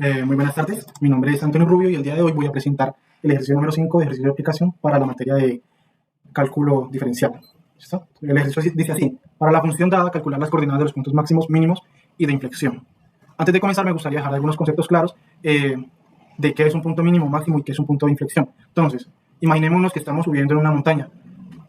Muy buenas tardes, mi nombre es Antonio Rubio y el día de hoy voy a presentar el ejercicio número 5 de ejercicio de aplicación para la materia de cálculo diferencial. ¿Listo? El ejercicio dice así: para la función dada, calcular las coordenadas de los puntos máximos, mínimos y de inflexión. Antes de comenzar me gustaría dejar algunos conceptos claros de qué es un punto mínimo, máximo y qué es un punto de inflexión. Entonces, imaginémonos que estamos subiendo en una montaña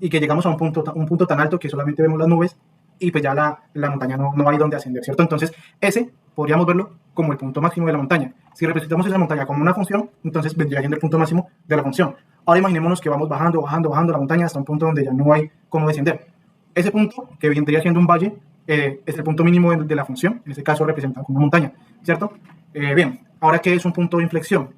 y que llegamos a un punto tan alto que solamente vemos las nubes y pues ya la montaña no hay donde ascender, ¿cierto? Entonces, ese podríamos verlo como el punto máximo de la montaña. Si representamos esa montaña como una función, entonces vendría siendo el punto máximo de la función. Ahora imaginémonos que vamos bajando la montaña hasta un punto donde ya no hay cómo descender. Ese punto, que vendría siendo un valle, es el punto mínimo de la función, en este caso representado como una montaña, ¿cierto? Bien, ahora, ¿qué es un punto de inflexión?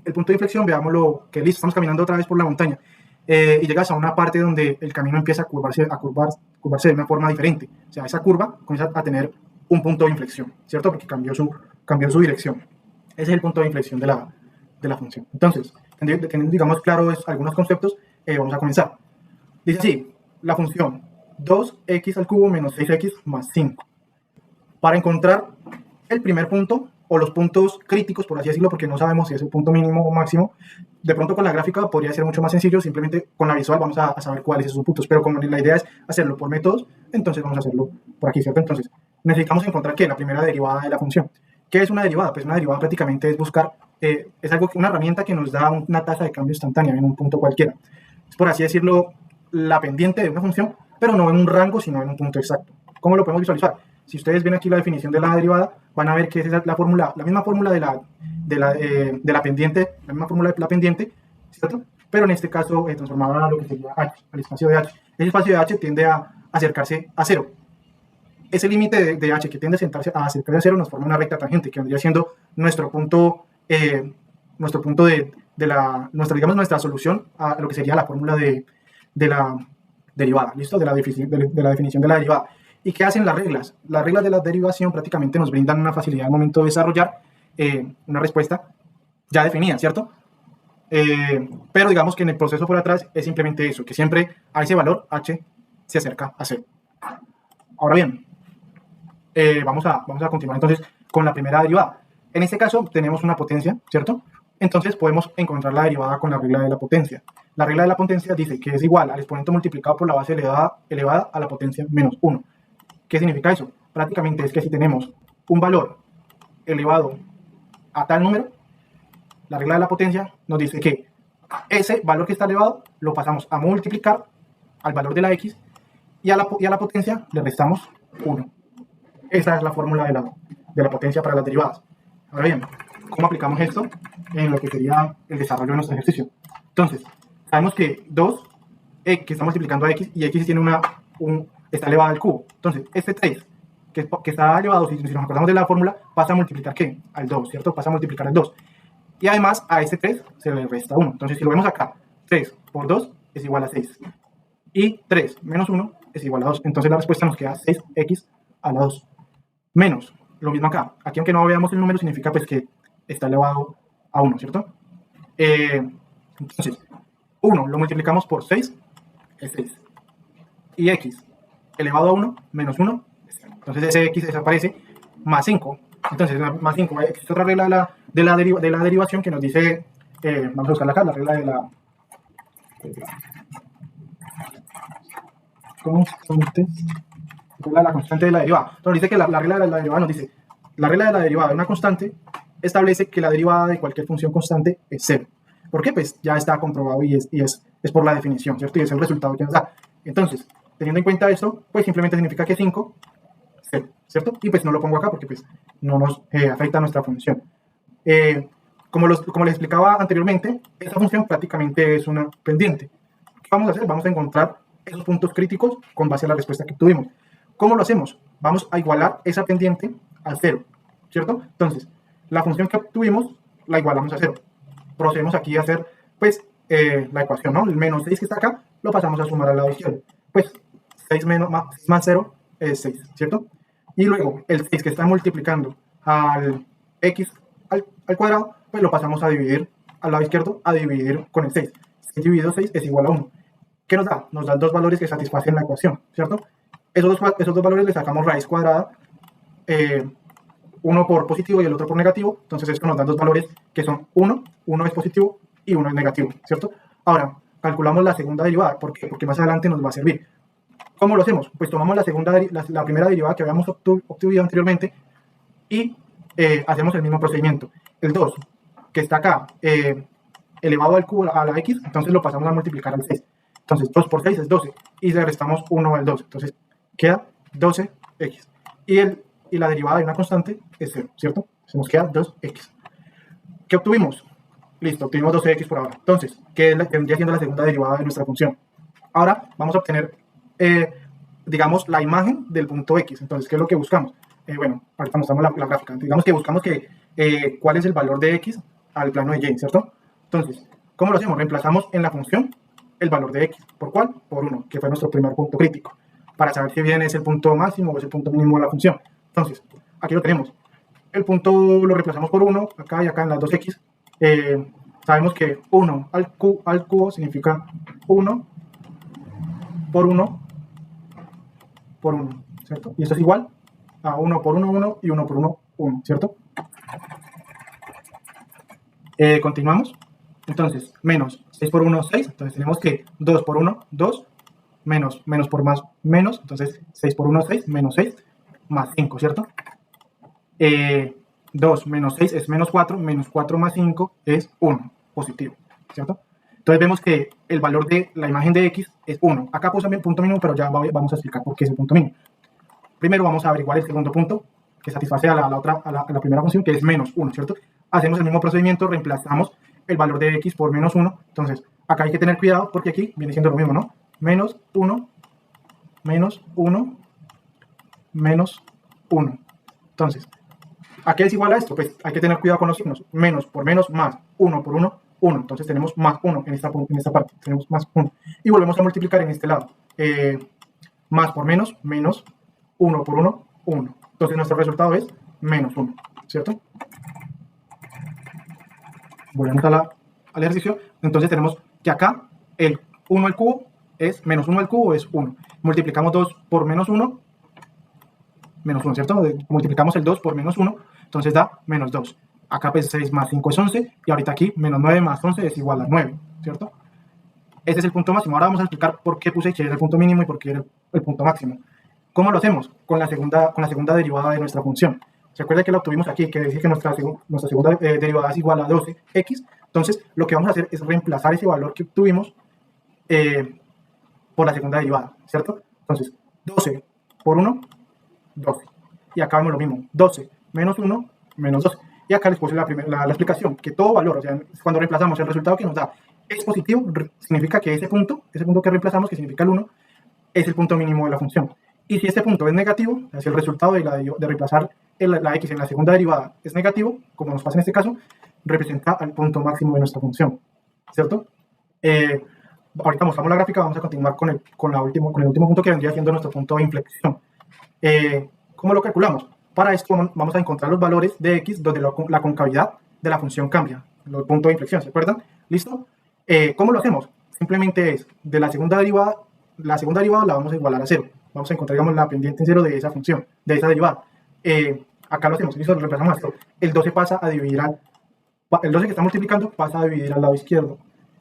El punto de inflexión, veámoslo, que listo, estamos caminando otra vez por la montaña y llegas a una parte donde el camino empieza a curvarse de una forma diferente. O sea, esa curva comienza a tener un punto de inflexión, ¿cierto? Porque cambió su dirección. Ese es el punto de inflexión de la función. Entonces, teniendo, digamos, claros algunos conceptos, vamos a comenzar. Dice así: la función 2x al cubo menos 6x más 5. Para encontrar el primer punto, o los puntos críticos, por así decirlo, porque no sabemos si es el punto mínimo o máximo, de pronto con la gráfica podría ser mucho más sencillo, simplemente con la visual vamos a saber cuáles son sus puntos, pero como la idea es hacerlo por métodos, entonces vamos a hacerlo por aquí, ¿cierto? Entonces, necesitamos encontrar ¿qué? La primera derivada de la función. ¿Qué es una derivada? Pues una derivada prácticamente es buscar, es una herramienta que nos da una tasa de cambio instantánea en un punto cualquiera. Es, por así decirlo, la pendiente de una función, pero no en un rango, sino en un punto exacto. ¿Cómo lo podemos visualizar? Si ustedes ven aquí la definición de la derivada, van a ver que es la fórmula, la misma fórmula de la pendiente, la misma fórmula de la pendiente, ¿cierto? Pero en este caso transformada a lo que sería h, al espacio de h. Ese espacio de h tiende a acercarse a cero. Ese límite de h que tiende a acercarse a cero nos forma una recta tangente, que vendría siendo nuestro punto nuestra solución a lo que sería la fórmula de la derivada, ¿listo? De la definición de la derivada. ¿Y qué hacen las reglas? Las reglas de la derivación prácticamente nos brindan una facilidad al momento de desarrollar una respuesta ya definida, ¿cierto? Pero digamos que en el proceso por atrás es simplemente eso, que siempre a ese valor h se acerca a cero. Ahora bien, vamos a continuar entonces con la primera derivada. En este caso tenemos una potencia, ¿cierto? Entonces podemos encontrar la derivada con la regla de la potencia. La regla de la potencia dice que es igual al exponente multiplicado por la base elevada a la potencia menos 1. ¿Qué significa eso? Prácticamente es que si tenemos un valor elevado a tal número, la regla de la potencia nos dice que ese valor que está elevado lo pasamos a multiplicar al valor de la x y a la potencia le restamos 1. Esa es la fórmula de la potencia para las derivadas. Ahora bien, ¿cómo aplicamos esto en lo que sería el desarrollo de nuestro ejercicio? Entonces, sabemos que 2, que está multiplicando a x, y x tiene está elevado al cubo. Entonces, este 3, que está elevado, si nos acordamos de la fórmula, pasa a multiplicar ¿qué? Al 2, ¿cierto? Pasa a multiplicar al 2. Y además, a este 3 se le resta 1. Entonces, si lo vemos acá, 3 por 2 es igual a 6. Y 3 menos 1 es igual a 2. Entonces, la respuesta nos queda 6x a la 2. Menos, lo mismo acá. Aquí, aunque no veamos el número, significa pues que está elevado a 1, ¿cierto? Entonces, 1 lo multiplicamos por 6, es 6. Y x elevado a 1 menos 1, entonces ese x desaparece, más 5. Entonces, más 5, existe otra regla de la derivación que nos dice, vamos a buscarla acá, la regla de la constante de la derivada. Entonces dice que la regla de la derivada nos dice, la regla de la derivada de una constante establece que la derivada de cualquier función constante es 0. ¿Por qué? Pues ya está comprobado y es por la definición, ¿cierto? Y es el resultado que nos da. Entonces, teniendo en cuenta esto, pues simplemente significa que 5, 0, ¿cierto? Y pues no lo pongo acá porque pues no nos afecta a nuestra función. Como les explicaba anteriormente, esta función prácticamente es una pendiente. ¿Qué vamos a hacer? Vamos a encontrar esos puntos críticos con base a la respuesta que obtuvimos. ¿Cómo lo hacemos? Vamos a igualar esa pendiente a 0, ¿cierto? Entonces, la función que obtuvimos la igualamos a 0. Procedemos aquí a hacer, pues, la ecuación, ¿no? El menos 6 que está acá, lo pasamos a sumar al lado izquierdo. Pues, 6 más 0 es 6, ¿cierto? Y luego, el 6 que está multiplicando al x al cuadrado, pues lo pasamos a dividir al lado izquierdo, a dividir con el 6. 6 dividido 6 es igual a 1. ¿Qué nos da? Nos dan dos valores que satisfacen la ecuación, ¿cierto? Esos dos valores le sacamos raíz cuadrada uno por positivo y el otro por negativo, entonces esto nos da dos valores que son 1 es positivo y 1 es negativo, ¿cierto? Ahora, calculamos la segunda derivada, ¿por qué? Porque más adelante nos va a servir. ¿Cómo lo hacemos? Pues tomamos la primera derivada que habíamos obtenido anteriormente y hacemos el mismo procedimiento. El 2, que está acá, elevado al cubo a la x, entonces lo pasamos a multiplicar al 6. Entonces 2 por 6 es 12 y le restamos 1 al 2. Entonces queda 12x. Y la derivada de una constante es 0, ¿cierto? Se nos queda 2x. ¿Qué obtuvimos? Listo, obtuvimos 12x por ahora. Entonces, ¿qué vendría siendo la segunda derivada de nuestra función? Ahora vamos a obtener, digamos, la imagen del punto x. Entonces, ¿qué es lo que buscamos? Bueno, ahorita mostramos la gráfica. Digamos que buscamos cuál es el valor de x al plano de y, ¿cierto? Entonces, ¿cómo lo hacemos? Reemplazamos en la función el valor de x. ¿Por cuál? Por 1, que fue nuestro primer punto crítico, para saber si bien es el punto máximo o es el punto mínimo de la función. Entonces, aquí lo tenemos. El punto lo reemplazamos por 1, acá y acá en las 2x. Sabemos que 1 al cubo significa 1 por 1 por 1, ¿cierto? Y esto es igual a 1 por 1, 1 y 1 por 1, 1, ¿cierto? Continuamos. Entonces, menos 6 por 1, 6. Entonces tenemos que 2 por 1, 2. Menos por más, menos. Entonces 6 por 1, 6. Menos 6 más 5, ¿cierto? 2 menos 6 es menos 4. Menos 4 más 5 es 1, positivo, ¿cierto? Entonces vemos que el valor de la imagen de x es 1. Acá puse el punto mínimo, pero ya vamos a explicar por qué es el punto mínimo. Primero vamos a averiguar el segundo punto, que satisface a la primera función, que es menos 1, ¿cierto? Hacemos el mismo procedimiento, reemplazamos el valor de x por menos 1. Entonces, acá hay que tener cuidado porque aquí viene siendo lo mismo, ¿no? Menos 1, menos 1, menos 1. Entonces, ¿a qué es igual a esto? Pues hay que tener cuidado con los signos. Menos por menos, más 1 por 1, 1. Entonces tenemos más 1 en esta parte. Tenemos más 1. Y volvemos a multiplicar en este lado. Más por menos, menos 1 por 1, 1. Entonces nuestro resultado es menos 1, ¿cierto? Volvemos al ejercicio. Entonces tenemos que acá el 1 al cubo es menos 1 al cubo es 1. Multiplicamos 2 por menos 1, menos 1, ¿cierto? Multiplicamos el 2 por menos 1, entonces da menos 2. Acá pues 6 más 5 es 11, y ahorita aquí menos 9 más 11 es igual a 9, ¿cierto? Ese es el punto máximo. Ahora vamos a explicar por qué puse que era el punto mínimo y por qué era el punto máximo. ¿Cómo lo hacemos? Con la segunda derivada de nuestra función. ¿Se acuerda que la obtuvimos aquí? Que dice que nuestra segunda derivada es igual a 12x. Entonces, lo que vamos a hacer es reemplazar ese valor que obtuvimos por la segunda derivada, ¿cierto? Entonces, 12 por 1, 12. Y acá vemos lo mismo. 12 menos 1, menos 12. Y acá les puse la explicación, que todo valor, o sea, cuando reemplazamos el resultado que nos da es positivo, significa que ese punto que reemplazamos, que significa el 1, es el punto mínimo de la función. Y si este punto es negativo, es decir, el resultado de reemplazar la x en la segunda derivada es negativo, como nos pasa en este caso, representa el punto máximo de nuestra función, ¿cierto? Ahorita mostramos la gráfica, vamos a continuar con el último punto que vendría siendo nuestro punto de inflexión. ¿Cómo lo calculamos? Para esto vamos a encontrar los valores de x donde la concavidad de la función cambia, los puntos de inflexión, ¿se acuerdan? ¿Listo? ¿Cómo lo hacemos? Simplemente es de la segunda derivada la vamos a igualar a 0. Vamos a encontrar, digamos, la pendiente en 0 de esa función, de esa derivada. Acá lo hacemos, listo, lo reemplazamos a 0. El 12 pasa a dividir el 12 que está multiplicando pasa a dividir al lado izquierdo.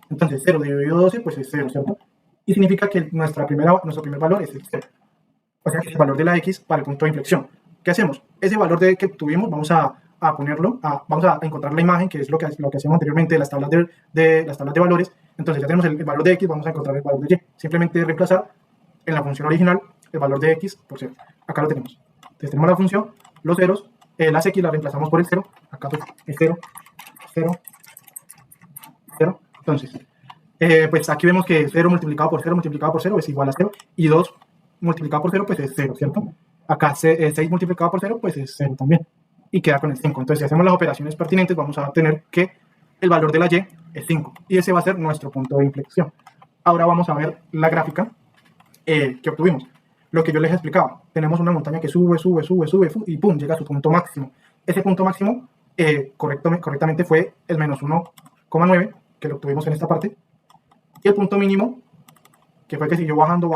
Entonces 0 dividido 12 pues es 0, ¿cierto? Y significa que nuestro primer valor es el 0. O sea que es el valor de la x para el punto de inflexión. ¿Qué hacemos? Ese valor que tuvimos vamos a ponerlo, vamos a encontrar la imagen, que es lo que hacíamos anteriormente de las tablas de valores. Entonces ya tenemos el valor de x, vamos a encontrar el valor de y. Simplemente reemplazar en la función original el valor de x por 0. Acá lo tenemos. Entonces tenemos la función, los ceros, las x las reemplazamos por el 0. Acá pues es 0, 0, 0. Entonces, pues aquí vemos que 0 multiplicado por 0 multiplicado por 0 es igual a 0. Y 2 multiplicado por 0 pues es 0, ¿cierto? Acá 6 multiplicado por 0 pues es 0 también. Y queda con el 5. Entonces si hacemos las operaciones pertinentes vamos a obtener que el valor de la y es 5. Y ese va a ser nuestro punto de inflexión. Ahora vamos a ver la gráfica que obtuvimos. Lo que yo les explicaba. Tenemos una montaña que sube y pum, llega a su punto máximo. Ese punto máximo correctamente fue el menos 1,9 que lo obtuvimos en esta parte. Y el punto mínimo, que fue que siguió bajando,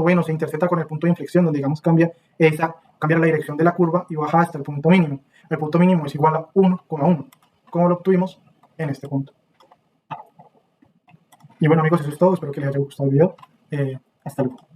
bueno, se intersecta con el punto de inflexión, donde digamos cambia esa cambiar la dirección de la curva y baja hasta el punto mínimo. El punto mínimo es igual a 1,1, como lo obtuvimos en este punto. Y bueno amigos, eso es todo, espero que les haya gustado el video. Hasta luego.